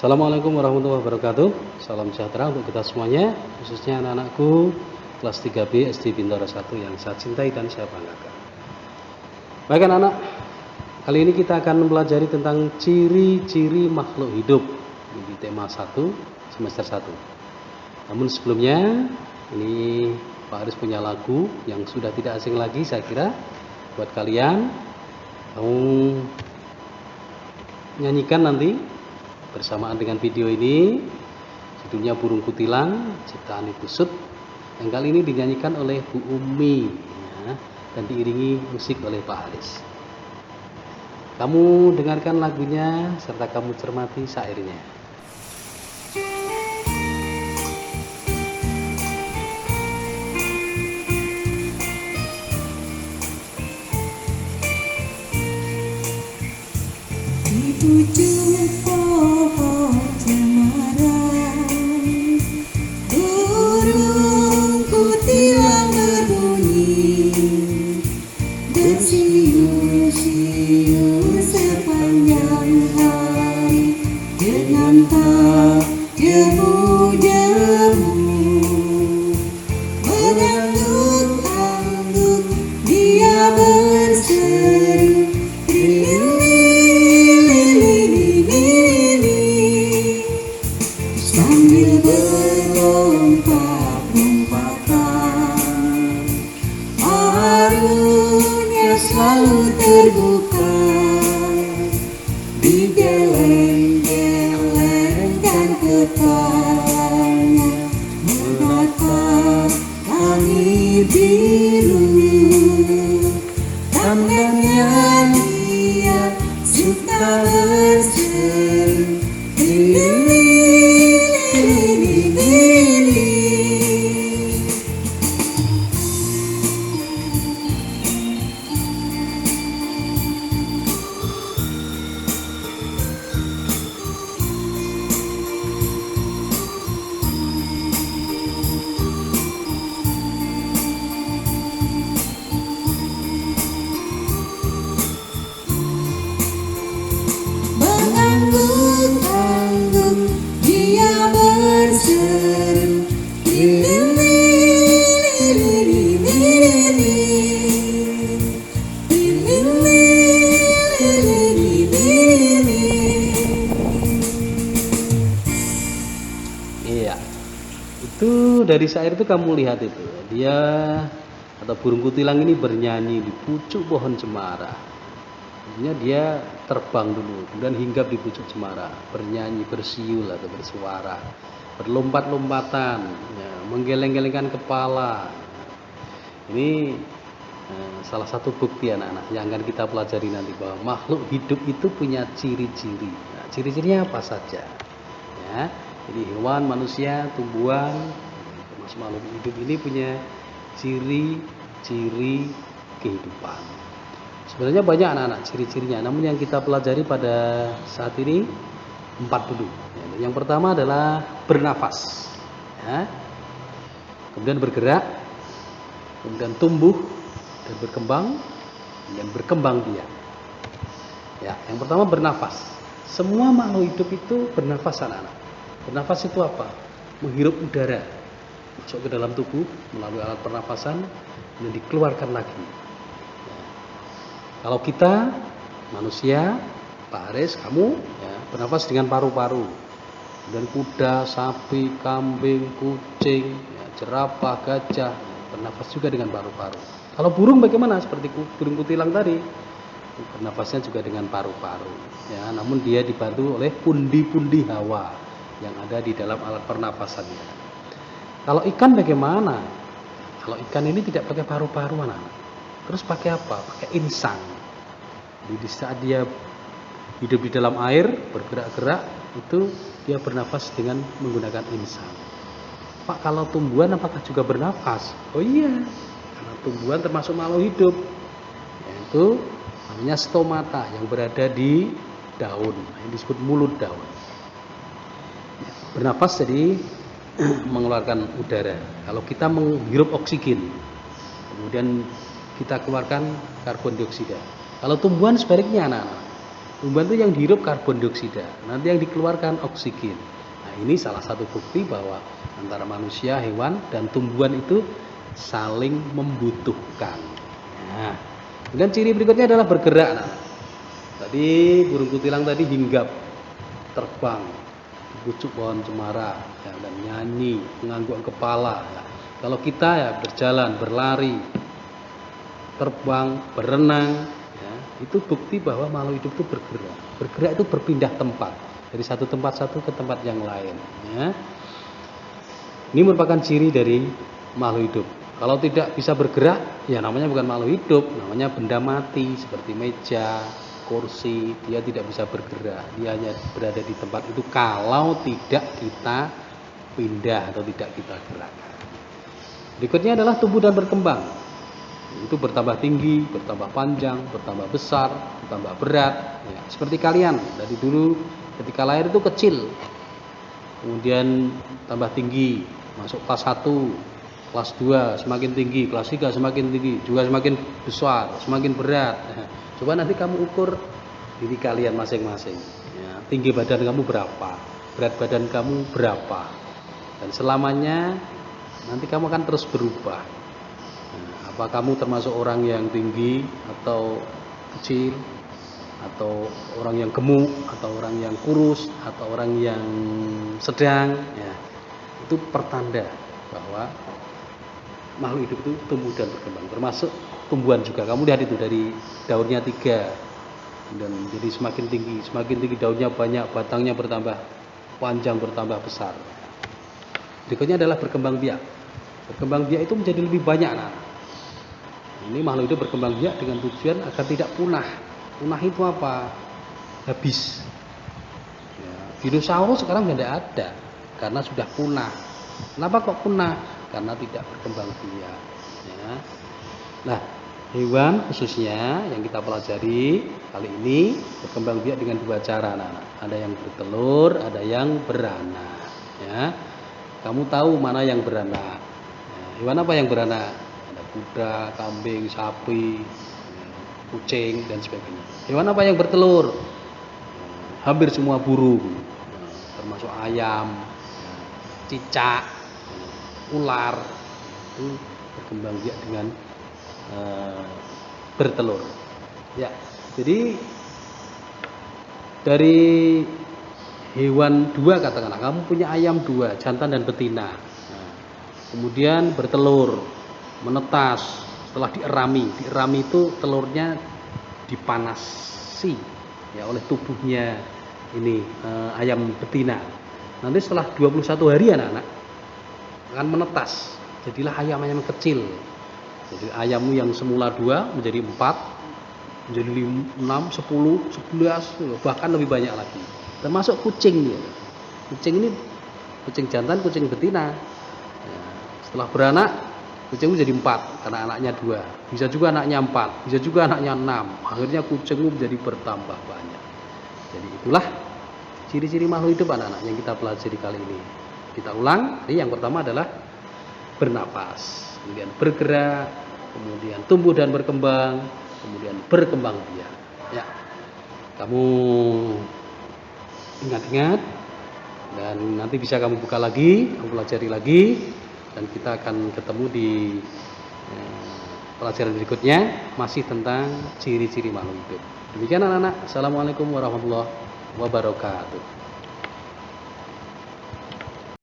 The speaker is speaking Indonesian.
Assalamualaikum warahmatullahi wabarakatuh. Salam sejahtera untuk kita semuanya, khususnya anak-anakku kelas 3B SD Bintaro 1 yang saya cintai dan saya banggakan. Baik anak-anak, kali ini kita akan mempelajari tentang ciri-ciri makhluk hidup di tema 1 semester 1. Namun sebelumnya, ini Pak Aris punya lagu yang sudah tidak asing lagi saya kira buat kalian. Kamu nyanyikan nanti bersamaan dengan video ini, judulnya Burung Kutilang ciptaan Ibu Sud, yang kali ini dinyanyikan oleh Bu Umi ya, dan diiringi musik oleh Pak Haris. Kamu dengarkan lagunya serta kamu cermati syairnya. Di ujung pohon cemara, burung kutilang berbunyi, bersiul-siul sepanjang hari dengan tak jemu-jemu, mengangguk-angguk dia berseru, sambil berlompat-lompatan, arusnya selalu terbuka, digeleng-gelengkan kepalanya menatap langit biru. Tandanya dia suka berseru, mengangguk-angguk dia berseru, Iya, itu dari syair itu kamu lihat itu dia atau burung kutilang ini bernyanyi di pucuk pohon cemara. Artinya dia terbang dulu, kemudian hinggap di pucuk cemara, bernyanyi, bersiul atau bersuara, berlompat-lompatan, ya, menggeleng-gelengkan kepala. Ini salah satu bukti anak-anak yang akan kita pelajari nanti bahwa makhluk hidup itu punya ciri-ciri. Nah, ciri-cirinya apa saja? Ya, jadi hewan, manusia, tumbuhan, termasuk makhluk hidup ini punya ciri-ciri kehidupan. Sebenarnya banyak anak-anak ciri-cirinya, namun yang kita pelajari pada saat ini 4 dulu. Yang pertama adalah bernafas, ya. Kemudian bergerak, kemudian tumbuh dan berkembang, dan berkembang biak. Ya, yang pertama bernafas. Semua makhluk hidup itu bernafas anak-anak. Bernafas itu apa? Menghirup udara masuk ke dalam tubuh melalui alat pernapasan dan dikeluarkan lagi. Kalau kita manusia, Pak Haris, kamu ya, bernafas dengan paru-paru. Dan kuda, sapi, kambing, kucing, ya, jerapah, gajah bernafas juga dengan paru-paru. Kalau burung bagaimana? Seperti burung kutilang tadi, bernafasnya juga dengan paru-paru. Ya, namun dia dibantu oleh pundi-pundi hawa yang ada di dalam alat pernapasannya. Kalau ikan bagaimana? Kalau ikan ini tidak pakai paru-paru anak-anak. Terus pakai apa? Pakai insang. Jadi di saat dia hidup di dalam air, bergerak-gerak, itu dia bernafas dengan menggunakan insang. Pak, kalau tumbuhan apakah juga bernafas? Oh iya, karena tumbuhan termasuk makhluk hidup, yaitu namanya stomata yang berada di daun, yang disebut mulut daun. Bernafas jadi mengeluarkan udara. Kalau kita menghirup oksigen, kemudian kita keluarkan karbon dioksida. Kalau tumbuhan sebaliknya anak-anak, Tumbuhan itu yang dihirup karbon dioksida, nanti yang dikeluarkan oksigen. Nah, ini salah satu bukti bahwa antara manusia, hewan, dan tumbuhan itu saling membutuhkan. Nah, kemudian ciri berikutnya adalah bergerak. Nah, tadi burung kutilang tadi hinggap, terbang, di pucuk pohon cemara, ya, dan nyanyi, mengangguk kepala. Ya. Kalau kita ya berjalan, berlari, terbang, berenang, ya, itu bukti bahwa makhluk hidup itu bergerak. Bergerak itu berpindah tempat dari satu tempat satu ke tempat yang lain. Ya. Ini merupakan ciri dari makhluk hidup. Kalau tidak bisa bergerak, ya namanya bukan makhluk hidup, namanya benda mati seperti meja, kursi. Dia tidak bisa bergerak, dia hanya berada di tempat itu kalau tidak kita pindah atau tidak kita gerakkan. Berikutnya adalah tumbuh dan berkembang. Itu bertambah tinggi, bertambah panjang, bertambah besar, bertambah berat. Ya, seperti kalian dari dulu ketika lahir itu kecil, kemudian tambah tinggi, masuk kelas 1, kelas 2 semakin tinggi, kelas 3 semakin tinggi, juga semakin besar, semakin berat. Ya, coba nanti kamu ukur diri kalian masing-masing. Ya, tinggi badan kamu berapa, berat badan kamu berapa, dan selamanya nanti kamu akan terus berubah. Apa kamu termasuk orang yang tinggi atau kecil, atau orang yang gemuk, atau orang yang kurus, atau orang yang sedang, ya, itu pertanda bahwa makhluk hidup itu tumbuh dan berkembang. Termasuk tumbuhan juga. Kamu lihat itu dari daunnya 3 dan jadi semakin tinggi daunnya banyak, batangnya bertambah panjang, bertambah besar. Berikutnya adalah berkembang biak. Berkembang biak itu menjadi lebih banyak. Nah, ini makhluk hidup berkembang biak dengan tujuan agar tidak punah. Punah itu apa? Habis. Ya, dinosaurus sekarang tidak ada karena sudah punah. Kenapa kok punah? Karena tidak berkembang biak. Ya. Nah, hewan khususnya yang kita pelajari kali ini berkembang biak dengan 2 cara. Nah, ada yang bertelur, ada yang beranak. Ya. Kamu tahu mana yang beranak? Ya, hewan apa yang beranak? Kuda, kambing, sapi, kucing, dan sebagainya. Hewan apa yang bertelur? Hampir semua burung, termasuk ayam, cicak, ular, itu berkembang biak dengan bertelur. Ya, jadi dari hewan 2 katakanlah, kamu punya ayam 2, jantan dan betina. Nah, kemudian bertelur, menetas, setelah dierami itu telurnya dipanasi ya oleh tubuhnya ini ayam betina. Nanti setelah 21 hari anak-anak akan menetas, jadilah ayam-ayam kecil. Jadi ayammu yang semula 2 menjadi 4, menjadi 6, 10, 11, bahkan lebih banyak lagi. Termasuk kucing ya. Kucing ini kucing jantan, kucing betina. Ya, setelah beranak kucingmu jadi 4 karena anaknya 2. Bisa juga anaknya 4, bisa juga anaknya 6. Akhirnya kucingmu menjadi bertambah banyak. Jadi itulah ciri-ciri makhluk hidup anak-anak yang kita pelajari kali ini. Kita ulang. Jadi yang pertama adalah bernapas, kemudian bergerak, kemudian tumbuh dan berkembang, kemudian berkembang biak. Ya. Kamu ingat-ingat dan nanti bisa kamu buka lagi, kamu pelajari lagi. Dan kita akan ketemu di pelajaran berikutnya masih tentang ciri-ciri makhluk hidup. Demikian anak-anak. Assalamualaikum warahmatullahi wabarakatuh.